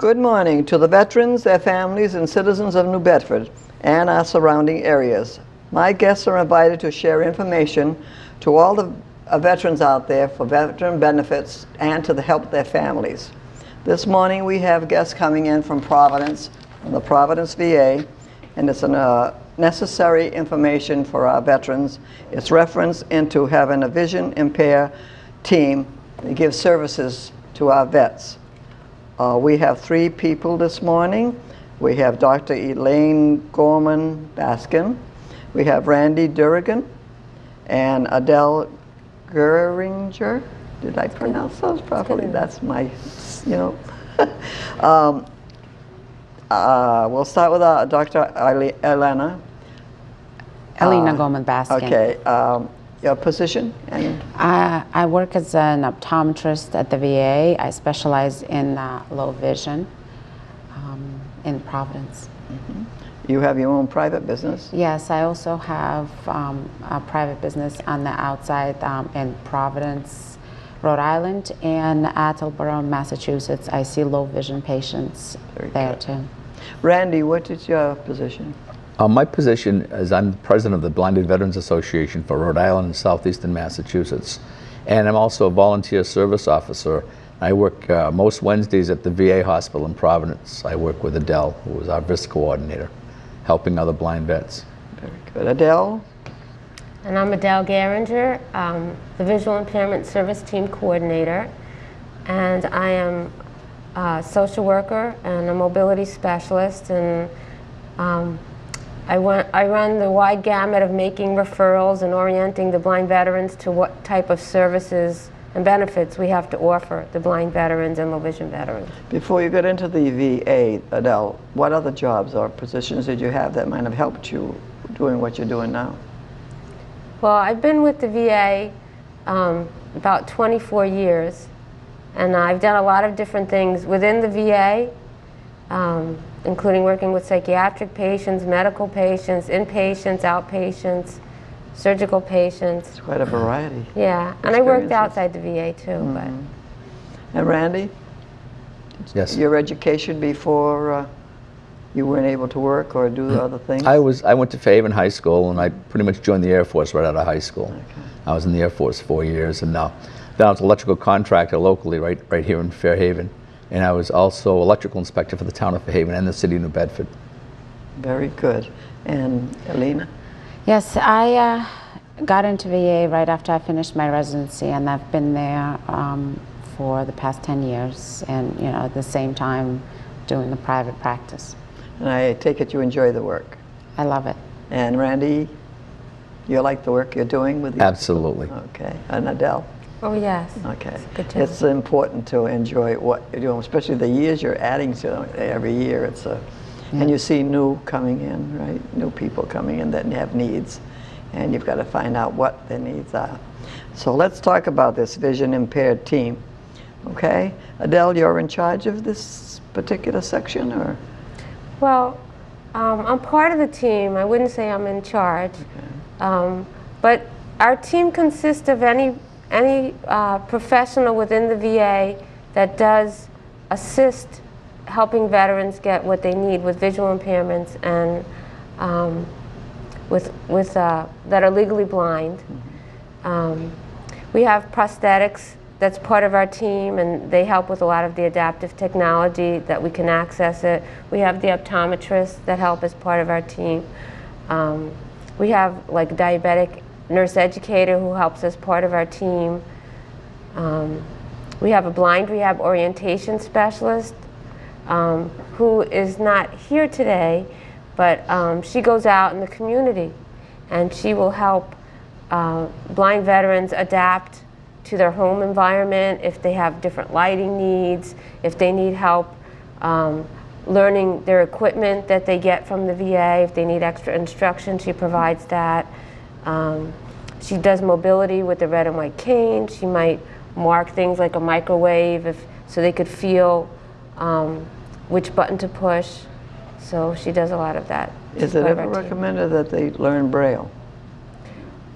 Good morning to the veterans, their families, and citizens of New Bedford and our surrounding areas. My guests are invited to share information to all the veterans out there for veteran benefits and to help their families. This morning we have guests coming in from Providence, from the Providence VA, and it's necessary information for our veterans. It's reference into having a vision impaired team that gives services to our vets. We have 3 people this morning. We have Dr. Elina Goman-Baskin. We have Randy DURRIGAN and Adele Geringer. Did I pronounce those properly? That's my, you know. We'll start with Dr. Elina. Elina Goman-Baskin. Okay. Your position? I work as an optometrist at the VA. I specialize in low vision in Providence. Mm-hmm. You have your own private business? Yes, I also have a private business on the outside in Providence, Rhode Island, and Attleboro, Massachusetts. I see low vision patients there too. Randy, what is your position? My position is I'm president of the Blinded Veterans Association for Rhode Island and Southeastern Massachusetts. And I'm also a volunteer service officer. I work most Wednesdays at the VA hospital in Providence. I work with Adele, who is our VIST coordinator, helping other blind vets. Very good. Adele? And I'm Adele Geringer, the Visual Impairment Service Team Coordinator. And I am a social worker and a mobility specialist. And I run the wide gamut of making referrals and orienting the blind veterans to what type of services and benefits we have to offer the blind veterans and low vision veterans. Before you get into the VA, Adele, what other jobs or positions did you have that might have helped you doing what you're doing now? Well, I've been with the VA about 24 years, and I've done a lot of different things within the VA, including working with psychiatric patients, medical patients, inpatients, outpatients, surgical patients. It's quite a variety. Yeah, and I worked outside the VA too. Mm-hmm. But. And Randy? Yes. Your education before you weren't able to work or do other things? I went to Fairhaven High School, and I pretty much joined the Air Force right out of high school. Okay. I was in the Air Force 4 years, and then I was an electrical contractor locally right here in Fairhaven. And I was also electrical inspector for the town of Fairhaven and the city of New Bedford. Very good. And Elina? Yes, I got into VA right after I finished my residency, and I've been there for the past 10 years, and at the same time doing the private practice. And I take it you enjoy the work? I love it. And Randy, you like the work you're doing with these? Absolutely. Okay. And Adele? Oh, yes. Okay. It's important to enjoy what you're doing, especially the years you're adding to every year. And you see new coming in, right? New people coming in that have needs, and you've got to find out what their needs are. So let's talk about this vision impaired team. Okay, Adele, you're in charge of this particular section, or? Well, I'm part of the team. I wouldn't say I'm in charge, but our team consists of any professional within the VA that does assist helping veterans get what they need with visual impairments and that are legally blind. We have prosthetics that's part of our team, and they help with a lot of the adaptive technology that we can access it. We have the optometrists that help as part of our team. We have like diabetic nurse educator who helps as part of our team. We have a blind rehab orientation specialist who is not here today, but she goes out in the community and she will help blind veterans adapt to their home environment if they have different lighting needs, if they need help learning their equipment that they get from the VA, if they need extra instruction, she provides that. She does mobility with the red and white cane. She might mark things like a microwave so they could feel which button to push. So she does a lot of that. Is it ever recommended that they learn Braille?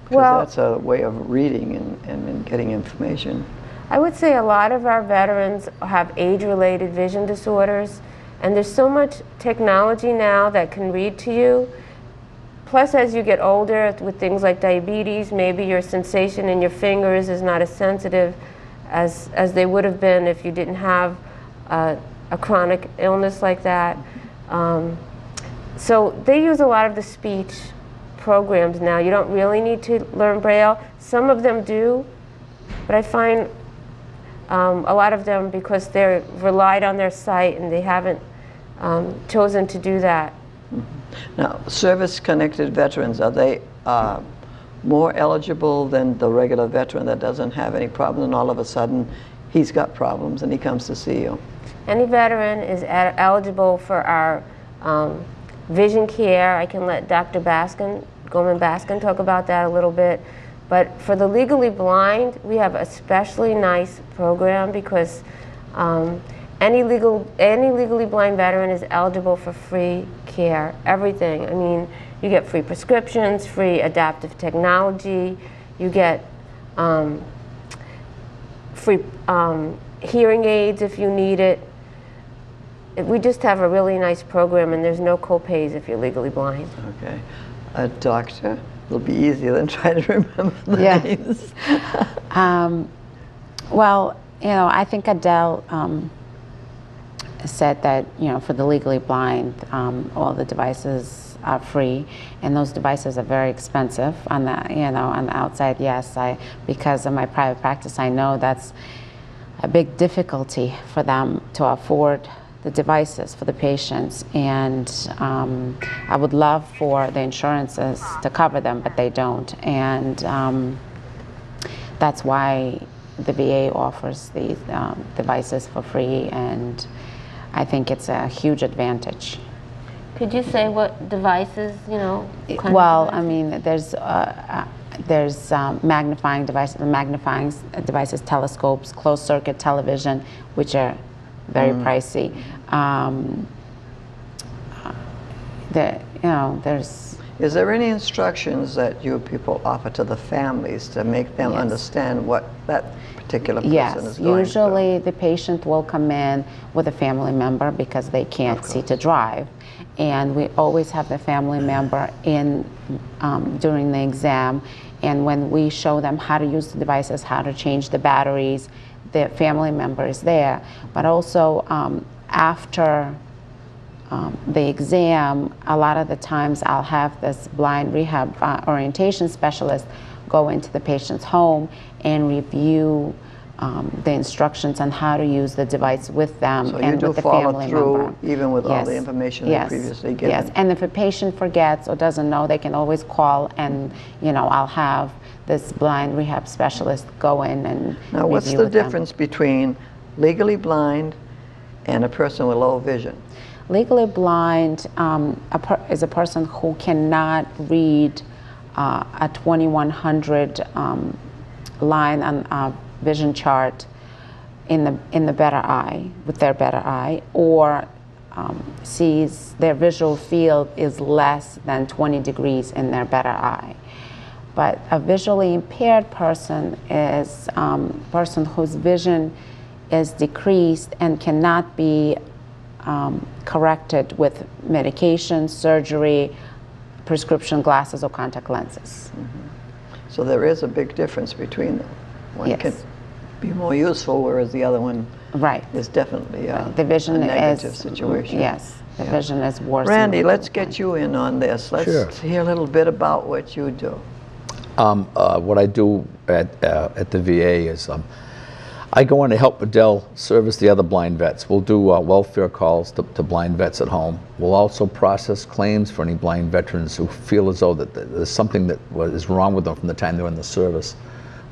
Because that's a way of reading and getting information. I would say a lot of our veterans have age-related vision disorders, and there's so much technology now that can read to you. Plus, as you get older, with things like diabetes, maybe your sensation in your fingers is not as sensitive as they would have been if you didn't have a chronic illness like that. So they use a lot of the speech programs now. You don't really need to learn Braille. Some of them do, but I find a lot of them, because they're relied on their sight and they haven't chosen to do that. Now, service-connected veterans, are they more eligible than the regular veteran that doesn't have any problems, and all of a sudden he's got problems and he comes to see you? Any veteran is eligible for our vision care. I can let Dr. Goman-Baskin talk about that a little bit. But for the legally blind, we have a especially nice program, because any legally blind veteran is eligible for free care, everything. I mean, you get free prescriptions, free adaptive technology, you get free hearing aids if you need it. We just have a really nice program, and there's no co-pays if you're legally blind. Okay. A doctor? It'll be easier than trying to remember the names. Well, you know, I think Adele said that, you know, for the legally blind, all the devices are free, and those devices are very expensive on the, you know, on the outside. Yes, because of my private practice, I know that's a big difficulty for them to afford the devices for the patients, and I would love for the insurances to cover them, but they don't, and that's why the VA offers these devices for free, and I think it's a huge advantage. Could you say what devices, you know? Well, I mean, there's magnifying devices, telescopes, closed circuit television, which are very pricey. Is there any instructions that you people offer to the families to make them understand what that particular person is going usually the patient will come in with a family member because they can't see to drive, and we always have the family member in during the exam, and when we show them how to use the devices, how to change the batteries, the family member is there. But also after the exam, a lot of the times I'll have this blind rehab orientation specialist go into the patient's home and review the instructions on how to use the device with them and with the family member. Even with all the information they previously given. Yes, and if a patient forgets or doesn't know, they can always call, and you know, I'll have this blind rehab specialist go in and Now, what's the difference between legally blind and a person with low vision? Legally blind is a person who cannot read a 2100 line on a vision chart in the better eye, with their better eye, or sees their visual field is less than 20 degrees in their better eye. But a visually impaired person is a person whose vision is decreased and cannot be corrected with medication, surgery, prescription glasses, or contact lenses. So there is a big difference between them. One can be more useful, whereas the other one is definitely the vision a negative situation. Yes, the vision is worse. Randy, let's get you in on this. Let's hear a little bit about what you do. What I do at the VA is I go in to help Adele service the other blind vets. We'll do welfare calls to blind vets at home. We'll also process claims for any blind veterans who feel as though that there's something that is wrong with them from the time they're in the service.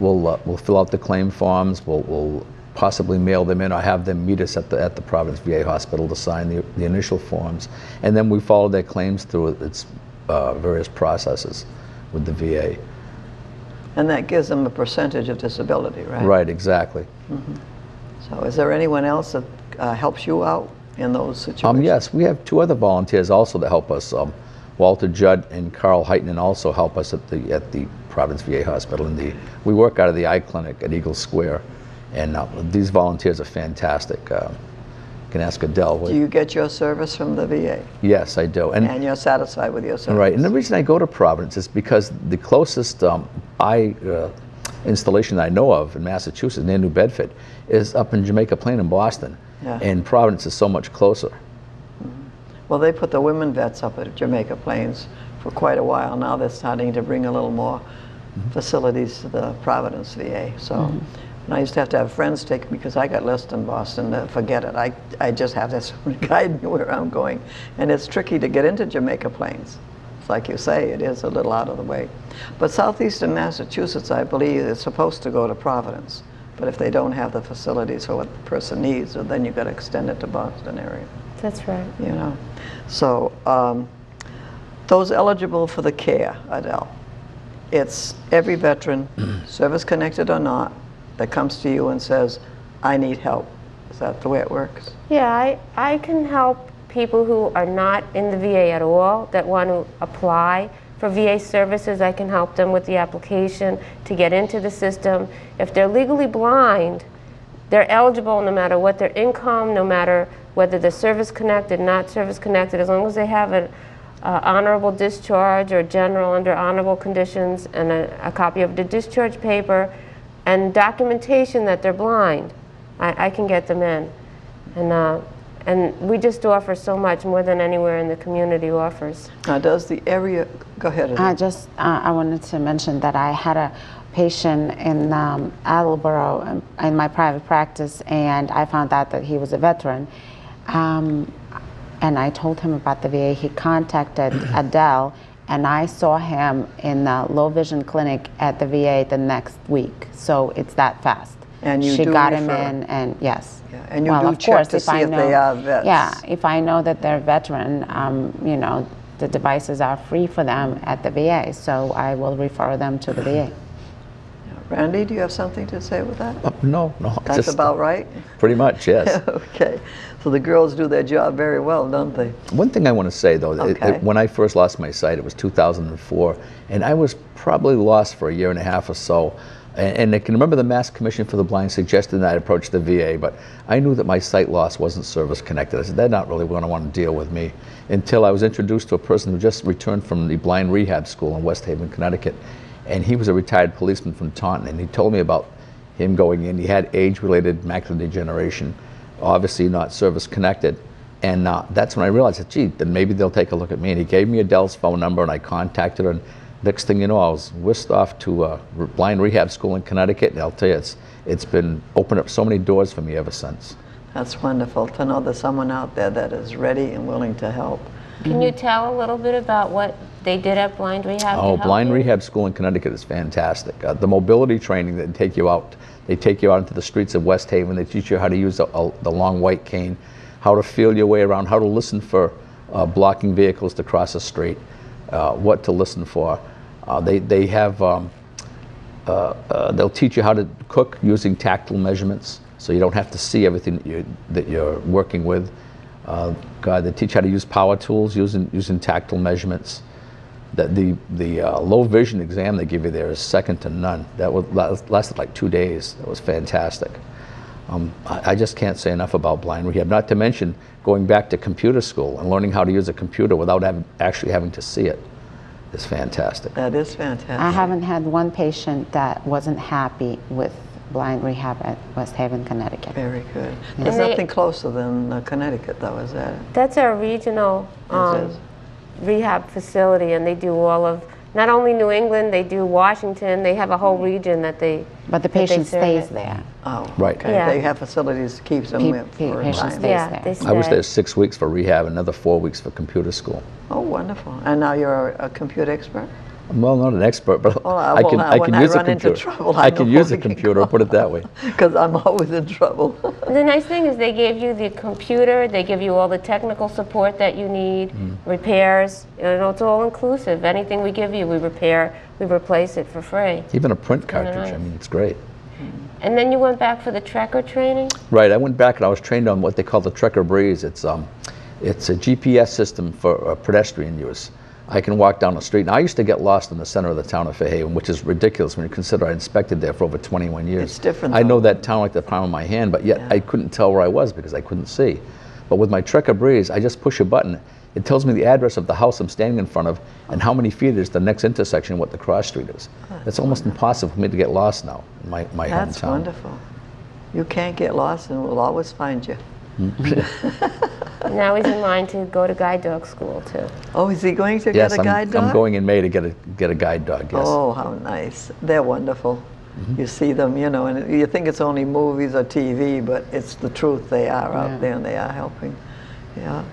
We'll fill out the claim forms. We'll possibly mail them in or have them meet us at the Providence VA hospital to sign the initial forms. And then we follow their claims through its various processes with the VA. And that gives them a percentage of disability, right? Right, exactly. So is there anyone else that helps you out in those situations? Yes, we have two other volunteers also that help us. Walter Judd and Carl Heitnen also help us at the Providence VA Hospital. We work out of the eye clinic at Eagle Square. And these volunteers are fantastic. You can ask Adele. Do you get your service from the VA? Yes, I do. And you're satisfied with your service? Right, and the reason I go to Providence is because the closest eye installation that I know of in Massachusetts, near New Bedford, is up in Jamaica Plain in Boston. Yeah. And Providence is so much closer. Well, they put the women vets up at Jamaica Plains for quite a while. Now they're starting to bring a little more facilities to the Providence VA. So, and I used to have friends take me because I got lost in Boston. Forget it. I just have this guide me where I'm going, and it's tricky to get into Jamaica Plains. It's like you say, it is a little out of the way. But southeastern Massachusetts, I believe, is supposed to go to Providence. But if they don't have the facilities for what the person needs, then you've got to extend it to Boston area. That's right. You know, so those eligible for the care, Adele, it's every veteran, service-connected or not, that comes to you and says, I need help. Is that the way it works? Yeah, I can help people who are not in the VA at all that want to apply for VA services. I can help them with the application to get into the system. If they're legally blind, they're eligible no matter what their income, no matter whether they're service-connected, not service-connected, as long as they have an honorable discharge or general under honorable conditions and a copy of the discharge paper and documentation that they're blind, I can get them in. And we just offer so much more than anywhere in the community offers. Now, does the area, go ahead. I wanted to mention that I had a patient in Attleboro in my private practice, and I found out that he was a veteran. And I told him about the VA. He contacted Adele, and I saw him in the low vision clinic at the VA the next week. So it's that fast. And you she do got refer. him in, and yes. Yeah. And you well, do of check course, to if see I if know, they are vets. Yeah, if I know that they're veteran, you know, the devices are free for them at the VA, so I will refer them to the VA. Randy, do you have something to say with that? No. That's just, about right? Pretty much, yes. Okay. So the girls do their job very well, don't they? One thing I want to say, though, Okay. when I first lost my sight, it was 2004, and I was probably lost for a year and a half or so. And I can remember the Mass Commission for the Blind suggested that I approach the VA, but I knew that my sight loss wasn't service-connected. I said, they're not really going to want to deal with me, until I was introduced to a person who just returned from the blind rehab school in West Haven, Connecticut. And he was a retired policeman from Taunton, and he told me about him going in. He had age-related macular degeneration, obviously not service-connected. And that's when I realized that, gee, then maybe they'll take a look at me. And he gave me Adele's phone number, and I contacted her. And next thing you know, I was whisked off to a blind rehab school in Connecticut. And I'll tell you, it's been opened up so many doors for me ever since. That's wonderful to know there's someone out there that is ready and willing to help. Can you tell a little bit about what they did at Blind Rehab? Oh, Blind Rehab School in Connecticut is fantastic. The mobility training that they take you out into the streets of West Haven. They teach you how to use the long white cane, how to feel your way around, how to listen for blocking vehicles to cross a street, what to listen for. They have, they'll teach you how to cook using tactile measurements, so you don't have to see everything that you're working with. They teach how to use power tools using tactile measurements. The low vision exam they give you there is second to none. That lasted like 2 days. That was fantastic. I just can't say enough about blind rehab. Not to mention going back to computer school and learning how to use a computer without actually having to see it is fantastic. That is fantastic. I haven't had one patient that wasn't happy with blind rehab at West Haven, Connecticut. Very good. There's nothing closer than Connecticut, though, is that it? That's our regional rehab facility, and they do all of, not only New England, they do Washington. They have a whole region that they But the patient stays there. Oh, Right. okay. Yeah. They have facilities to keep them with for a patient time. stays Yeah, there. they I was stay. there 6 weeks for rehab, another 4 weeks for computer school. Oh, wonderful. And now you're a computer expert? Well, not an expert, but Well, I can when I use a run into computer. trouble, I I can know use who a I can computer, put it that way. Because I'm always in trouble. The nice thing is they gave you the computer, they give you all the technical support that you need, repairs, you know, it's all inclusive. Anything we give you, we repair, we replace it for free. Even a print kinda cartridge, I nice. mean, it's great. And then you went back for the Trekker training? Right, I went back and I was trained on what they call the Trekker Breeze. It's a GPS system for pedestrian use. I can walk down the street. Now, I used to get lost in the center of the town of Fairhaven, which is ridiculous when you consider I inspected there for over 21 years. It's different. I know that town like the palm of my hand, but yet I couldn't tell where I was because I couldn't see. But with my Trekker Breeze, I just push a button. It tells me the address of the house I'm standing in front of and how many feet is the next intersection, what the cross street is. It's almost impossible for me to get lost now in my hometown. That's wonderful. You can't get lost and we'll always find you. Now he's in line to go to guide dog school too. Oh, is he going to get a guide dog? I'm going in May to get a guide dog, yes. Oh, how nice. They're wonderful. You see them, you know, and you think it's only movies or TV, but it's the truth. They are out there and they are helping. Yeah.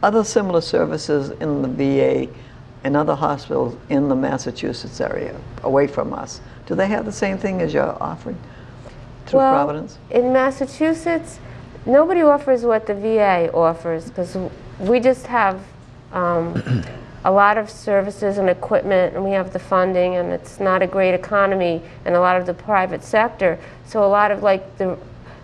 Other similar services in the VA and other hospitals in the Massachusetts area, away from us, do they have the same thing as you're offering through Providence? In Massachusetts, nobody offers what the VA offers because we just have a lot of services and equipment, and we have the funding, and it's not a great economy in a lot of the private sector. So a lot of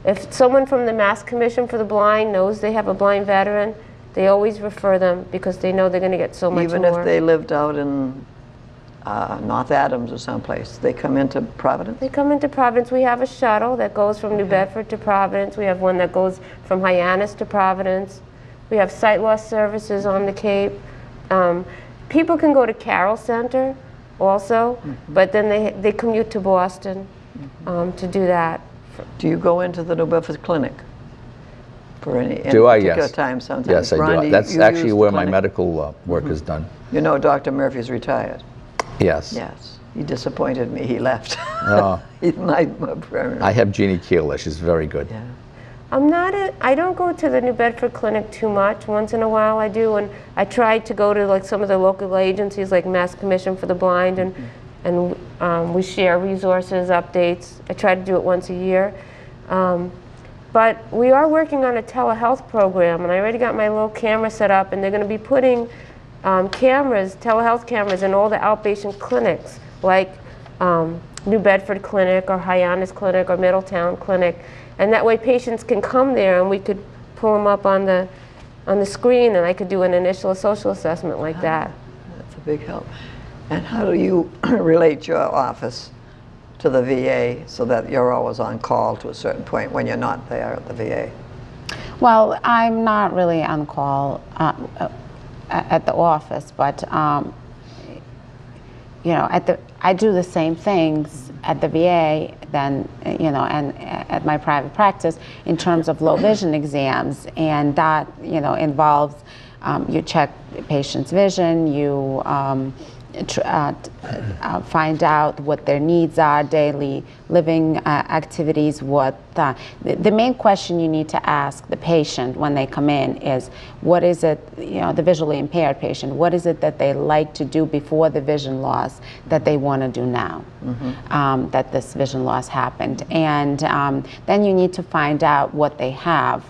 if someone from the Mass Commission for the Blind knows they have a blind veteran, they always refer them because they know they're going to get so much more. Even if they lived out in North Adams or someplace, they come into Providence? They come into Providence. We have a shuttle that goes from New Bedford to Providence. We have one that goes from Hyannis to Providence. We have sight loss services on the Cape. People can go to Carroll Center also, but then they commute to Boston to do that. Do you go into the New Bedford Clinic for any particular time sometimes? Yes, I Ronnie, do. That's you actually use where the my clinic? medical work is done. You know Dr. Murphy's retired. Yes. Yes. He disappointed me. He left. Oh. He's my primary. I have Jeannie Keeler. She's very good. Yeah. I don't go to the New Bedford Clinic too much. Once in a while I do, and I try to go to like some of the local agencies like Mass Commission for the Blind, and we share resources, updates. I try to do it once a year. But we are working on a telehealth program, and I already got my little camera set up, and they're going to be putting telehealth cameras in all the outpatient clinics, like New Bedford Clinic or Hyannis Clinic or Middletown Clinic. And that way patients can come there and we could pull them up on the screen, and I could do an initial social assessment like that. That's a big help. And how do you relate your office to the VA so that you're always on call to a certain point when you're not there at the VA? Well, I'm not really on call at the office, but you know, I do the same things at the VA then, you know, and at my private practice in terms of low vision exams, and that, you know, involves you check patient's vision, you find out what their needs are, daily living activities, what the main question you need to ask the patient when they come in is, what is it, you know, the visually impaired patient, what is it that they like to do before the vision loss that they want to do now, that this vision loss happened, and then you need to find out what they have.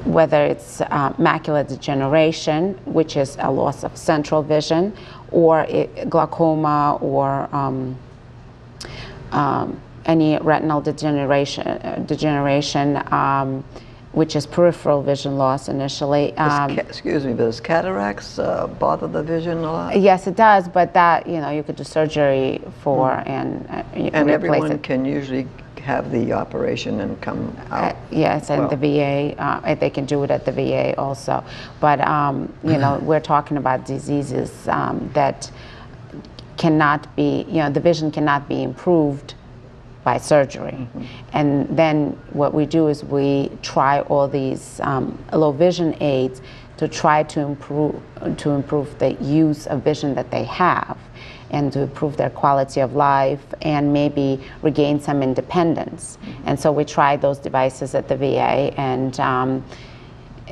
Whether it's macular degeneration, which is a loss of central vision, or glaucoma, or any retinal degeneration, which is peripheral vision loss initially. Excuse me, but does cataracts bother the vision a lot? Yes, it does, but that, you know, you could do surgery for and everyone it. can usually have the operation and come out. Yes, and the VA, they can do it at the VA also. But you know, we're talking about diseases that cannot be, you know, the vision cannot be improved by surgery. And then what we do is we try all these low vision aids to try to improve the use of vision that they have, and to improve their quality of life and maybe regain some independence. And so we tried those devices at the VA, and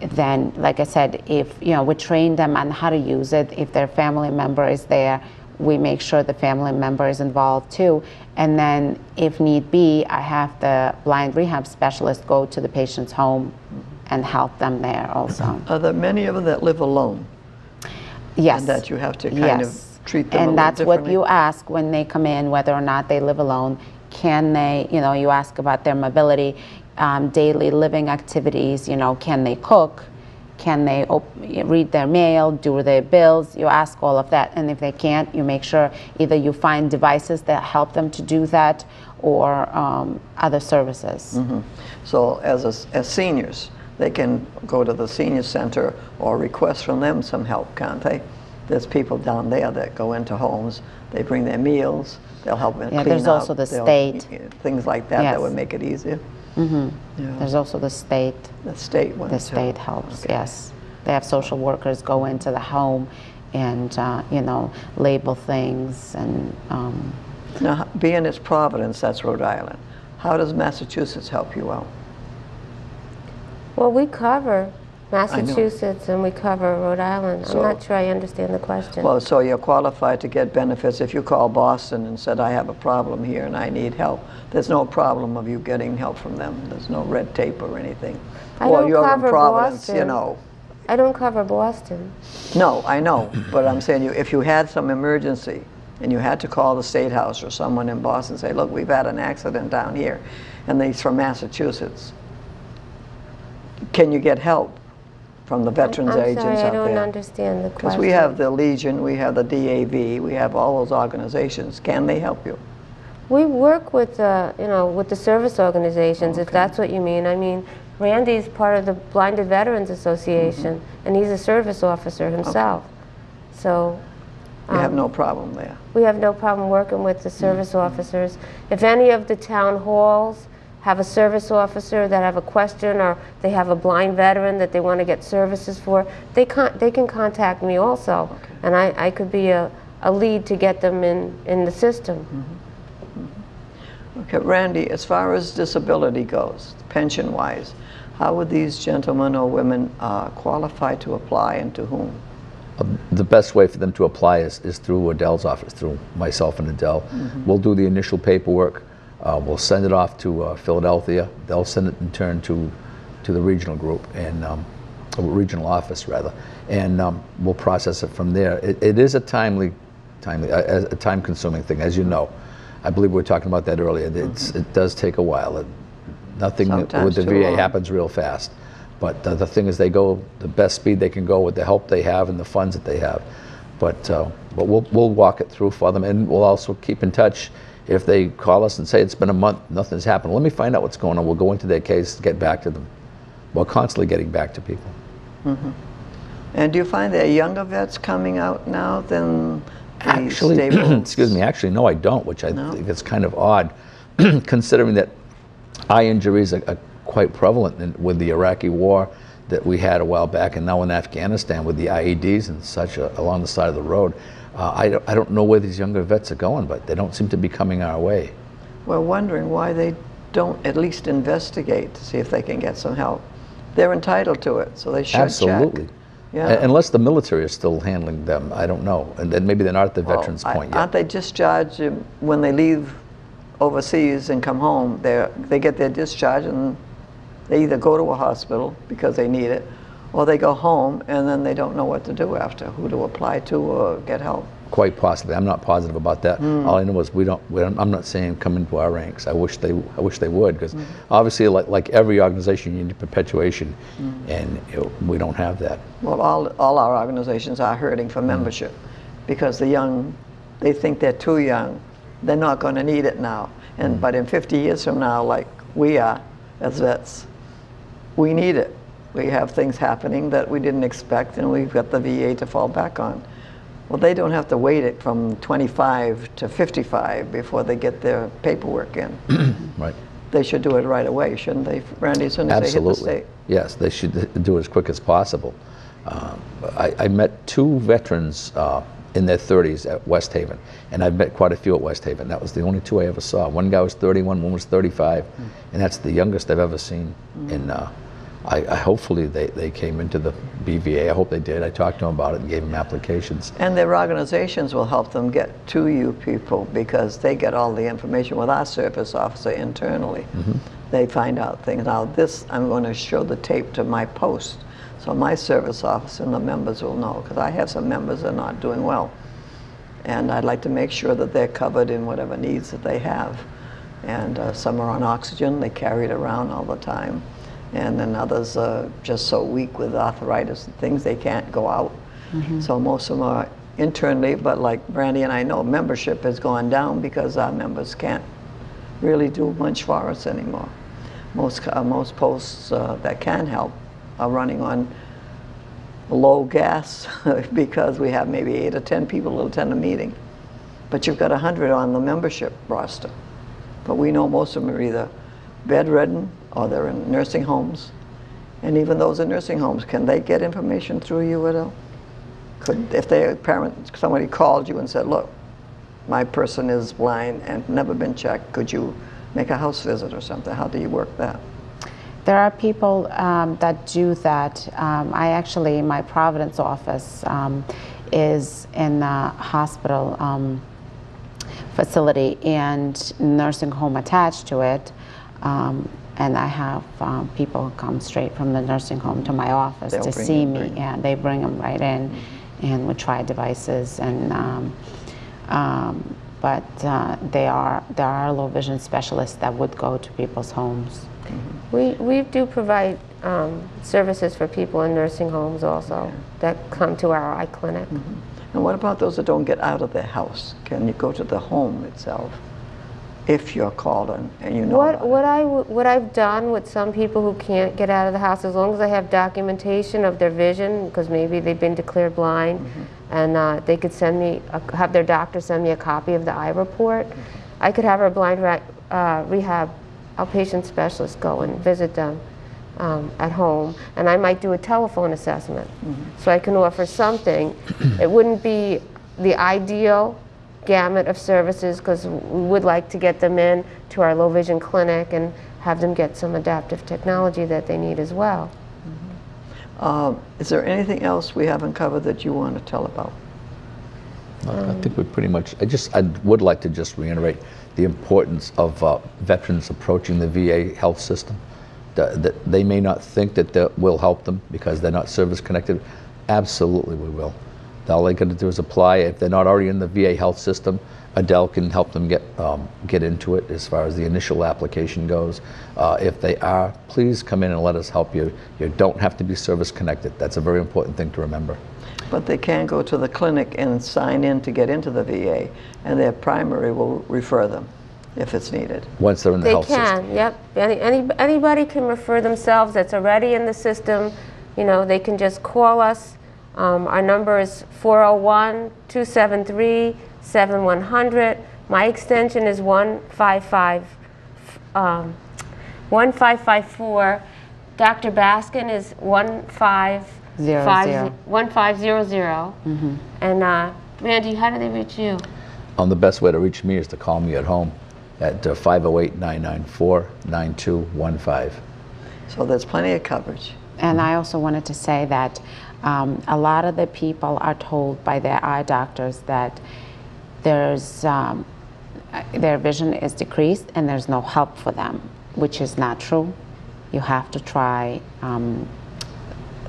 then, like I said, if, you know, we train them on how to use it. If their family member is there, we make sure the family member is involved too. And then, if need be, I have the blind rehab specialist go to the patient's home and help them there also. Are there many of them that live alone? Yes. And that you have to kind of treat them a little and that's differently? what you ask when they come in, whether or not they live alone. Can they, you know, you ask about their mobility, daily living activities, you know, can they cook? can they read their mail, do their bills? You ask all of that, and if they can't, you make sure either you find devices that help them to do that, or other services. So as seniors, they can go to the senior center or request from them some help, can't they? There's people down there that go into homes, they bring their meals, they'll help them clean up. There's also the state. Things like that that would make it easier. There's also the state. The state one The state helps, yes. They have social workers go into the home and, you know, label things and... Now, being it's Providence, that's Rhode Island, how does Massachusetts help you out? Well, we cover Massachusetts and we cover Rhode Island. I'm not sure I understand the question. Well, so you're qualified to get benefits if you call Boston and said, I have a problem here and I need help. There's no problem of you getting help from them. There's no red tape or anything. I Well, don't you're in cover Providence, Boston. you know. I don't cover Boston. No, I know, but I'm saying if you had some emergency and you had to call the State House or someone in Boston and say, look, we've had an accident down here, and they're from Massachusetts, can you get help from the veterans agents I'm sorry, out I don't there? understand the question. Because we have the Legion, we have the DAV, we have all those organizations. Can they help you? We work with, you know, with the service organizations, if that's what you mean. I mean, Randy's part of the Blinded Veterans Association, and he's a service officer himself. So You have no problem there. we have no problem working with the service officers. If any of the town halls have a service officer that have a question, or they have a blind veteran that they want to get services for, they can contact me also, and I could be a lead to get them in the system. Okay, Randy, as far as disability goes, pension-wise, how would these gentlemen or women qualify to apply, and to whom? The best way for them to apply is through Adele's office, through myself and Adele. We'll do the initial paperwork. We'll send it off to Philadelphia. They'll send it in turn to the regional group, and regional office rather, and we'll process it from there. It is a time-consuming thing, as you know. I believe we were talking about that earlier. It does take a while. Nothing with the VA happens real fast. But the thing is, they go the best speed they can go with the help they have and the funds that they have. But we'll walk it through for them, and we'll also keep in touch. If they call us and say it's been a month, nothing's happened, let me find out what's going on. We'll go into their case, get back to them. We're constantly getting back to people. And do you find there are younger vets coming out now than the Actually, stable? excuse me, actually, no, I don't, which I think is kind of odd, considering that eye injuries are quite prevalent with the Iraqi war that we had a while back, and now in Afghanistan with the IEDs and such along the side of the road. I don't know where these younger vets are going, but they don't seem to be coming our way. We're wondering why they don't at least investigate to see if they can get some help. They're entitled to it, so they should Absolutely. check. Yeah. Unless the military is still handling them, I don't know. And then maybe they're not at the veterans point yet. Aren't they discharged when they leave overseas and come home? They get their discharge and they either go to a hospital because they need it, or they go home and then they don't know what to do after, who to apply to or get help. Quite possibly. I'm not positive about that. All I know is I'm not saying come into our ranks. I wish they would, because obviously, like every organization, you need perpetuation, and we don't have that. Well, all our organizations are hurting for membership, because they think they're too young. They're not going to need it now. But in 50 years from now, like we are as vets, we need it. We have things happening that we didn't expect, and we've got the VA to fall back on. Well, they don't have to wait it from 25 to 55 before they get their paperwork in. Right. They should do it right away, shouldn't they, Randy, as soon as they hit the state? Yes, they should do it as quick as possible. I met 2 veterans in their 30s at West Haven, and I've met quite a few at West Haven. That was the only 2 I ever saw. One guy was 31, one was 35, and that's the youngest I've ever seen. And hopefully they came into the BVA. I hope they did. I talked to them about it and gave them applications. And their organizations will help them get to you people, because they get all the information with our service officer internally. They find out things. Now this, I'm going to show the tape to my post, so my service officer and the members will know, because I have some members that are not doing well. And I'd like to make sure that they're covered in whatever needs that they have. And some are on oxygen, they carry it around all the time. and then others are just so weak with arthritis and things they can't go out. So most of them are internally, but like Brandy and I know, membership has gone down because our members can't really do much for us anymore. Most posts that can help are running on low gas because we have maybe 8 or 10 people who attend a meeting. But you've got 100 on the membership roster. But we know most of them are either bedridden or they're in nursing homes. And even those in nursing homes, can they get information through you, Adele? If their parent, somebody called you and said, look, my person is blind and never been checked, could you make a house visit or something? How do you work that? There are people that do that. I actually, my Providence office is in a hospital facility and nursing home attached to it. And I have people come straight from the nursing home to my office to see me, and they bring them right in, and we try devices. And but there are low vision specialists that would go to people's homes. We do provide services for people in nursing homes also that come to our eye clinic. And what about those that don't get out of their house? Can you go to the home itself if you're called and you know what I've done with some people who can't get out of the house, as long as I have documentation of their vision, because maybe they've been declared blind, and they could send me, have their doctor send me a copy of the eye report, I could have our blind rehab outpatient specialist go and visit them at home, and I might do a telephone assessment. So I can offer something. It wouldn't be the ideal gamut of services, because we would like to get them in to our low vision clinic and have them get some adaptive technology that they need as well. Is there anything else we haven't covered that you want to tell about? I think we pretty much, I would like to just reiterate the importance of veterans approaching the VA health system. They may not think that will help them because they're not service connected. Absolutely we will. All they got to do is apply. If they're not already in the VA health system, Adele can help them get into it as far as the initial application goes. If they are, please come in and let us help you. You don't have to be service connected. That's a very important thing to remember. But they can go to the clinic and sign in to get into the VA, and their primary will refer them if it's needed. Once they're in the health system. They can, yep. Anybody can refer themselves that's already in the system. You know, they can just call us. Our number is 401-273-7100. My extension is 1554. Dr. Baskin is 1500. And Randy, how do they reach you? The best way to reach me is to call me at home at 508-994-9215. So there's plenty of coverage. And I also wanted to say that a lot of the people are told by their eye doctors that there's their vision is decreased and there's no help for them, which is not true. You have to try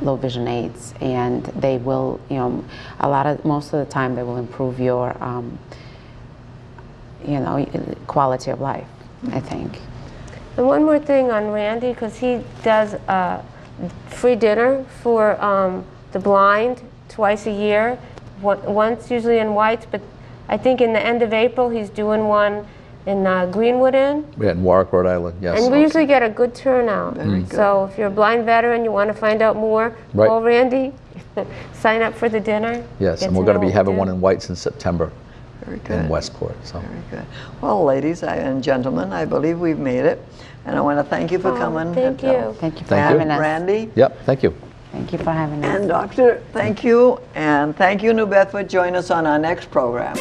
low vision aids, and they will, you know, most of the time they will improve your, you know, quality of life, I think. And one more thing on Randy, because he does free dinner for the blind twice a year, once usually in White's, but I think in the end of April he's doing one in Greenwood Inn. Yeah, in Warwick, Rhode Island, yes. And we usually get a good turnout. Very good. So if you're a blind veteran, you want to find out more, call Randy, sign up for the dinner. Yes, and we're going to be having one in White's in September. Very good. In Westport. So. Very good. Well, ladies and gentlemen, I believe we've made it. And I want to thank you for coming. Thank you. Thank you for having us. Randy. Yep, thank you. Thank you for having us. And Doctor, thank you. And thank you, New Bedford. Join us on our next program.